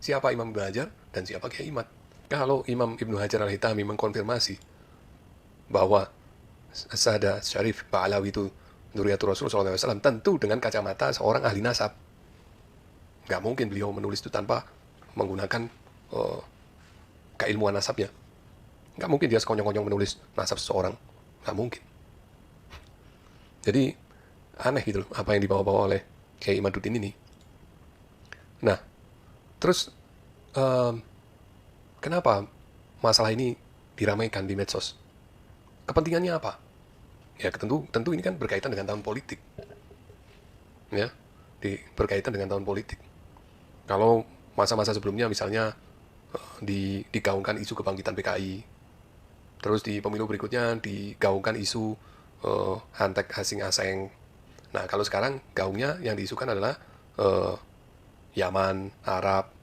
siapa Imam Ibnu Hajar dan siapa Kiai Imad. Kalau Imam Ibnu Hajar Al-Hitami mengkonfirmasi bahwa Sada Syarif Ba'alawi itu Nuriyatul Rasul SAW, tentu dengan kacamata seorang ahli nasab. Nggak mungkin beliau menulis itu tanpa menggunakan keilmuan nasabnya. Nggak mungkin dia sekonyong-konyong menulis nasab seseorang. Nggak mungkin. Jadi aneh gitu loh apa yang dibawa-bawa oleh Kiai Imaduddin ini. Nah, terus kenapa masalah ini diramaikan di medsos? Kepentingannya apa? Ya tentu ini kan berkaitan dengan tahun politik. Ya, berkaitan dengan tahun politik. Kalau masa-masa sebelumnya misalnya digaungkan isu kebangkitan PKI, terus di pemilu berikutnya digaungkan isu hantek asing-asing. Nah, kalau sekarang gaungnya yang diisukan adalah Yaman, Arab,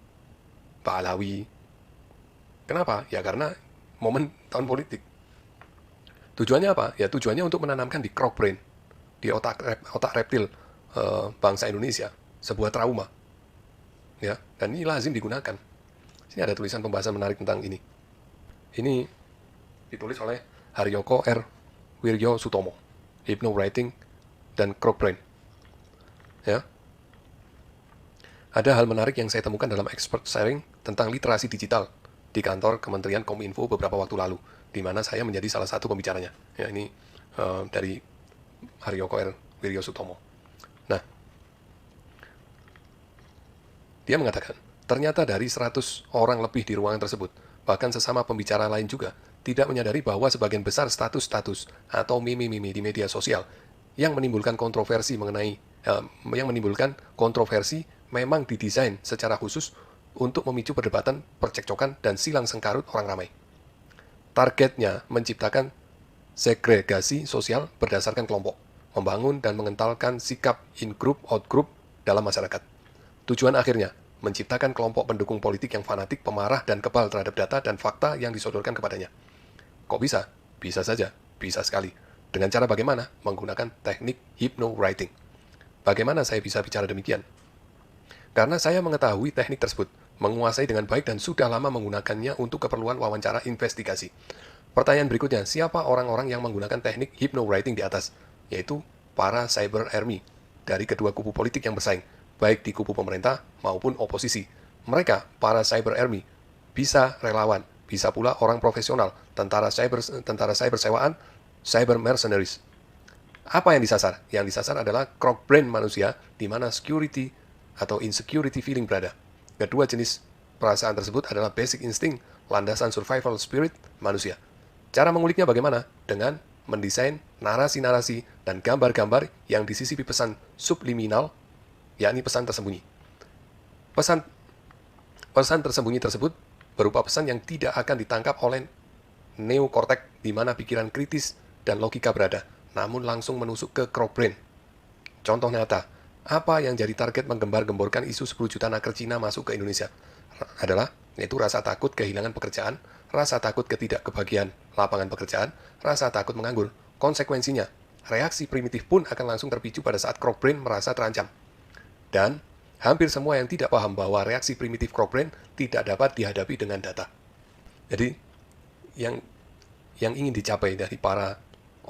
Pahlawi. Kenapa? Ya karena momen tahun politik. Tujuannya apa? Ya tujuannya untuk menanamkan di crowd brain, di otak reptil bangsa Indonesia, sebuah trauma. Ya, dan ini lazim digunakan. Sini ada tulisan pembahasan menarik tentang ini. Ini ditulis oleh Haryoko R. Wiryo Sutomo, Hypnowriting dan crowd brain. Ya. Ada hal menarik yang saya temukan dalam expert sharing tentang literasi digital di kantor Kementerian Kominfo beberapa waktu lalu, di mana saya menjadi salah satu pembicaranya. Ya, ini dari Haryoko R. Wiryo Sutomo. Nah, dia mengatakan, ternyata dari 100 orang lebih di ruangan tersebut, bahkan sesama pembicara lain juga, tidak menyadari bahwa sebagian besar status-status atau meme-meme di media sosial yang menimbulkan kontroversi memang didesain secara khusus untuk memicu perdebatan, percekcokan, dan silang sengkarut orang ramai. Targetnya menciptakan segregasi sosial berdasarkan kelompok, membangun dan mengentalkan sikap in-group, out-group dalam masyarakat. Tujuan akhirnya, menciptakan kelompok pendukung politik yang fanatik, pemarah, dan kebal terhadap data dan fakta yang disodorkan kepadanya. Kok bisa? Bisa saja, bisa sekali. Dengan cara bagaimana? Menggunakan teknik hypnowriting. Bagaimana saya bisa bicara demikian? Karena saya mengetahui teknik tersebut, menguasai dengan baik dan sudah lama menggunakannya untuk keperluan wawancara investigasi. Pertanyaan berikutnya, siapa orang-orang yang menggunakan teknik hypnowriting di atas? Yaitu para cyber army dari kedua kubu politik yang bersaing, baik di kubu pemerintah maupun oposisi. Mereka, para cyber army, bisa relawan, bisa pula orang profesional, tentara cyber sewaan, cyber mercenaries. Apa yang disasar? Yang disasar adalah crowd brain manusia, di mana security atau insecurity feeling berada. Kedua jenis perasaan tersebut adalah basic instinct, landasan survival spirit manusia. Cara menguliknya bagaimana? Dengan mendesain narasi-narasi dan gambar-gambar yang disisipi pesan subliminal, yakni pesan tersembunyi. Pesan tersembunyi tersebut berupa pesan yang tidak akan ditangkap oleh neokortek, di mana pikiran kritis dan logika berada, namun langsung menusuk ke crowd brain. Contoh nyata, apa yang jadi target menggembar-gemborkan isu 10 juta naker Cina masuk ke Indonesia adalah yaitu rasa takut kehilangan pekerjaan, rasa takut ketidakkebahagiaan lapangan pekerjaan, rasa takut menganggur. Konsekuensinya, reaksi primitif pun akan langsung terpicu pada saat crowd brain merasa terancam. Dan hampir semua yang tidak paham bahwa reaksi primitif crowd brain tidak dapat dihadapi dengan data. Jadi, yang ingin dicapai dari para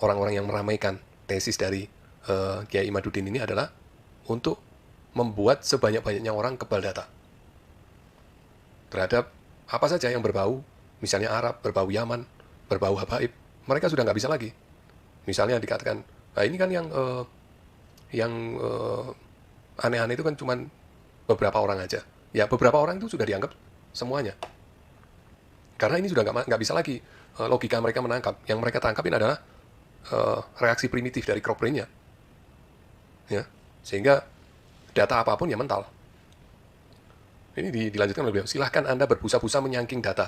orang-orang yang meramaikan tesis dari Kiai Imaduddin ini adalah untuk membuat sebanyak-banyaknya orang kebal data terhadap apa saja yang berbau, misalnya Arab, berbau Yaman, berbau habaib, mereka sudah nggak bisa lagi. Misalnya dikatakan, nah ini kan yang aneh-aneh itu kan cuma beberapa orang aja. Ya beberapa orang itu sudah dianggap semuanya. Karena ini sudah nggak bisa lagi logika mereka menangkap. Yang mereka tangkapin adalah reaksi primitif dari crowd brain-nya. Ya, sehingga data apapun ya mental. Ini dilanjutkan oleh beliau. Silahkan Anda berbusa-busa menyangking data.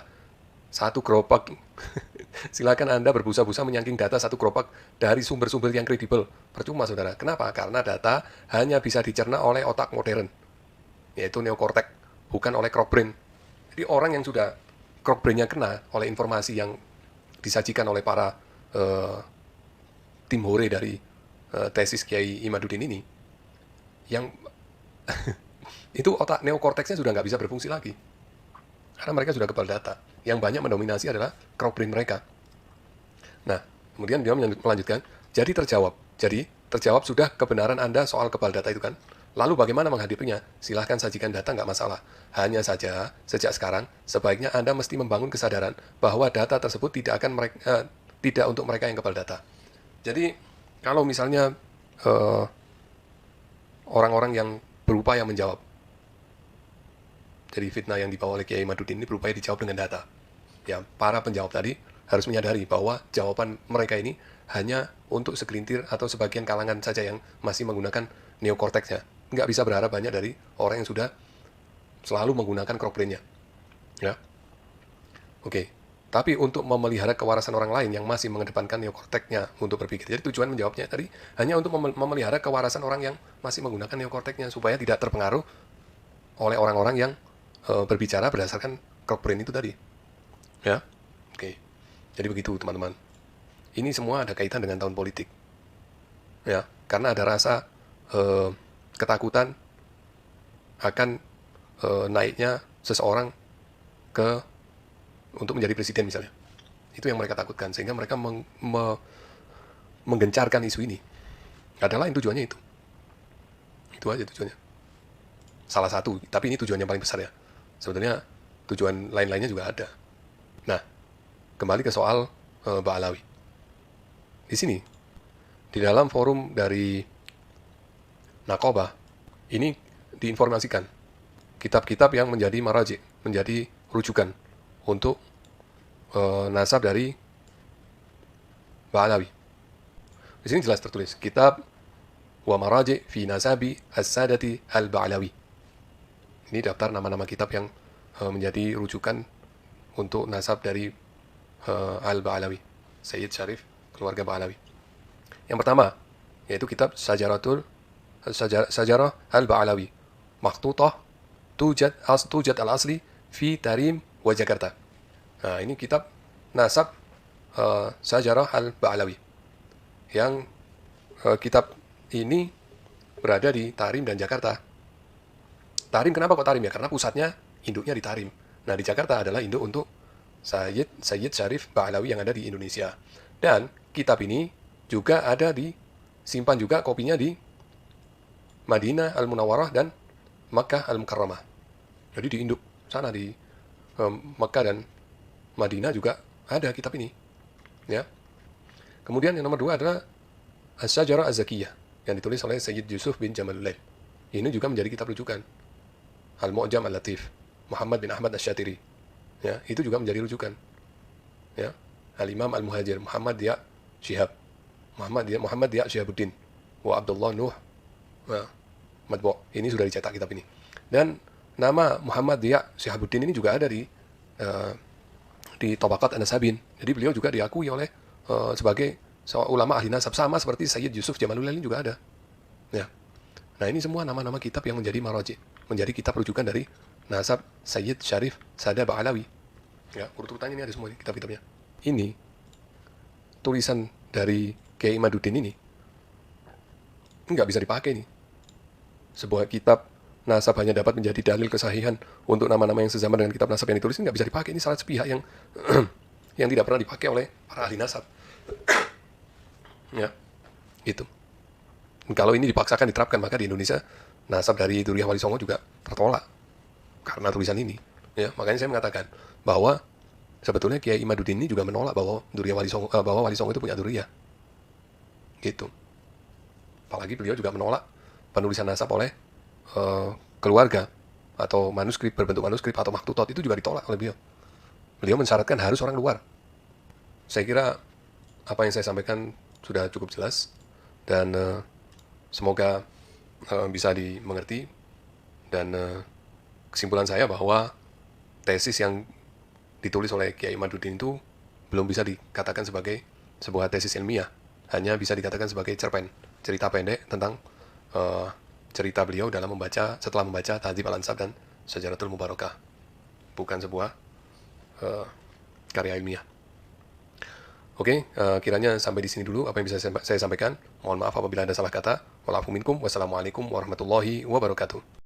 Satu gerobak. Silahkan Anda berbusa-busa menyangking data satu gerobak dari sumber-sumber yang kredibel. Percuma, saudara. Kenapa? Karena data hanya bisa dicerna oleh otak modern, yaitu neokortek, bukan oleh crowd brain. Jadi orang yang sudah crowd brain-nya kena oleh informasi yang disajikan oleh para tim hore dari tesis Kiai Imaduddin ini, yang itu otak neokorteksnya sudah nggak bisa berfungsi lagi. Karena mereka sudah kebal data. Yang banyak mendominasi adalah crowd brain mereka. Nah, kemudian dia melanjutkan, jadi terjawab sudah kebenaran Anda soal kebal data itu kan. Lalu bagaimana menghadapinya? Silahkan sajikan data, nggak masalah. Hanya saja, sejak sekarang, sebaiknya Anda mesti membangun kesadaran bahwa data tersebut tidak untuk mereka yang kebal data. Jadi, kalau misalnya orang-orang yang berupaya menjawab, jadi fitnah yang dibawa oleh Kiai Imaduddin ini berupaya dijawab dengan data. Ya, para penjawab tadi harus menyadari bahwa jawaban mereka ini hanya untuk segelintir atau sebagian kalangan saja yang masih menggunakan neokorteksnya. Nggak bisa berharap banyak dari orang yang sudah selalu menggunakan crowd brain-nya. Ya. Oke. Tapi untuk memelihara kewarasan orang lain yang masih mengedepankan neokorteksnya untuk berpikir. Jadi tujuan menjawabnya tadi hanya untuk memelihara kewarasan orang yang masih menggunakan neokorteksnya supaya tidak terpengaruh oleh orang-orang yang berbicara berdasarkan crowd brain itu tadi. Ya. Oke. Jadi begitu teman-teman. Ini semua ada kaitan dengan tahun politik. Ya, karena ada rasa ketakutan akan naiknya seseorang untuk menjadi presiden misalnya. Itu yang mereka takutkan, sehingga mereka menggencarkan isu ini. Ada lain tujuannya itu. Itu aja tujuannya. Salah satu, tapi ini tujuannya paling besar ya. Sebenarnya tujuan lain-lainnya juga ada. Nah, kembali ke soal Ba'alawi. Di sini, di dalam forum dari Naqobah, ini diinformasikan kitab-kitab yang menjadi maraji, menjadi rujukan untuk nasab dari Ba'alawi. Di sini jelas tertulis, kitab wa maraji fi nasabi as-sadati al-Ba'alawi. Ini daftar nama-nama kitab yang menjadi rujukan untuk nasab dari al-Ba'alawi, Sayyid Syarif, keluarga Ba'alawi. Yang pertama, yaitu kitab Sajarah al-Ba'alawi, makhtutah tujad al-asli fi Tarim wa Jakarta. Nah, ini kitab nasab Sajarah al-Ba'alawi. Yang kitab ini berada di Tarim dan Jakarta. Tarim kenapa kok Tarim ya? Karena pusatnya, induknya di Tarim. Nah, di Jakarta adalah induk untuk Sayyid Syarif Ba'alawi yang ada di Indonesia. Dan kitab ini juga ada simpan juga kopinya di Madinah Al-Munawwarah dan Makkah Al-Mukarramah. Jadi di induk sana di Makkah dan Madinah juga ada kitab ini. Ya. Kemudian yang nomor 2 adalah As-Sajarah Az-Zakiyah yang ditulis oleh Sayyid Yusuf bin Jamalullail. Ini juga menjadi kitab rujukan. Al-Mu'jam Al-Latif, Muhammad bin Ahmad Asy-Syatiri. Ya, itu juga menjadi rujukan. Ya. Al-Imam Al-Muhajir, Muhammad Dia Syihab. Muhammad Dia Syihabuddin. Wa Abdullah Nuh. Madbo. Ini sudah dicetak kitab ini. Dan nama Muhammad Dia Syihabuddin ini juga ada di Tabaqat An-Nasabin. Jadi beliau juga diakui oleh sebagai ulama ahli nasab, sama seperti Sayyid Yusuf Jamalullail ini juga ada. Ya. Nah, ini semua nama-nama kitab yang menjadi maraji, menjadi kitab rujukan dari nasab Sayyid Syarif Sada Ba'alawi. Ya, urut-urutannya ini ada semua kitab-kitabnya. Ini tulisan dari Kiai Imaduddin ini nggak bisa dipakai nih. Sebuah kitab nasab hanya dapat menjadi dalil kesahihan untuk nama-nama yang sezaman dengan kitab nasab yang ditulis, ini nggak bisa dipakai. Ini salah sepihak yang yang tidak pernah dipakai oleh para ahli nasab. Ya, itu. Kalau ini dipaksakan diterapkan, maka di Indonesia nasab dari Duriyah Wali Songo juga tertolak karena tulisan ini. Ya, makanya saya mengatakan bahwa sebetulnya Kiai Imaduddin ini juga menolak bahwa Wali Songo itu punya Duriyah. Gitu. Apalagi beliau juga menolak penulisan nasab oleh keluarga atau manuskrip, berbentuk manuskrip atau maktutot, itu juga ditolak oleh beliau. Beliau mensyaratkan harus orang luar. Saya kira apa yang saya sampaikan sudah cukup jelas dan semoga bisa dimengerti. Dan kesimpulan saya bahwa tesis yang ditulis oleh Kiai Imaduddin itu belum bisa dikatakan sebagai sebuah tesis ilmiah, hanya bisa dikatakan sebagai cerpen, cerita pendek tentang cerita beliau setelah membaca Tahdzib Al-Ansab dan Syajaratul Mubarakah, bukan sebuah karya ilmiah. Oke, kiranya sampai di sini dulu apa yang bisa saya sampaikan. Mohon maaf apabila ada salah kata. Wassalamualaikum warahmatullahi wabarakatuh.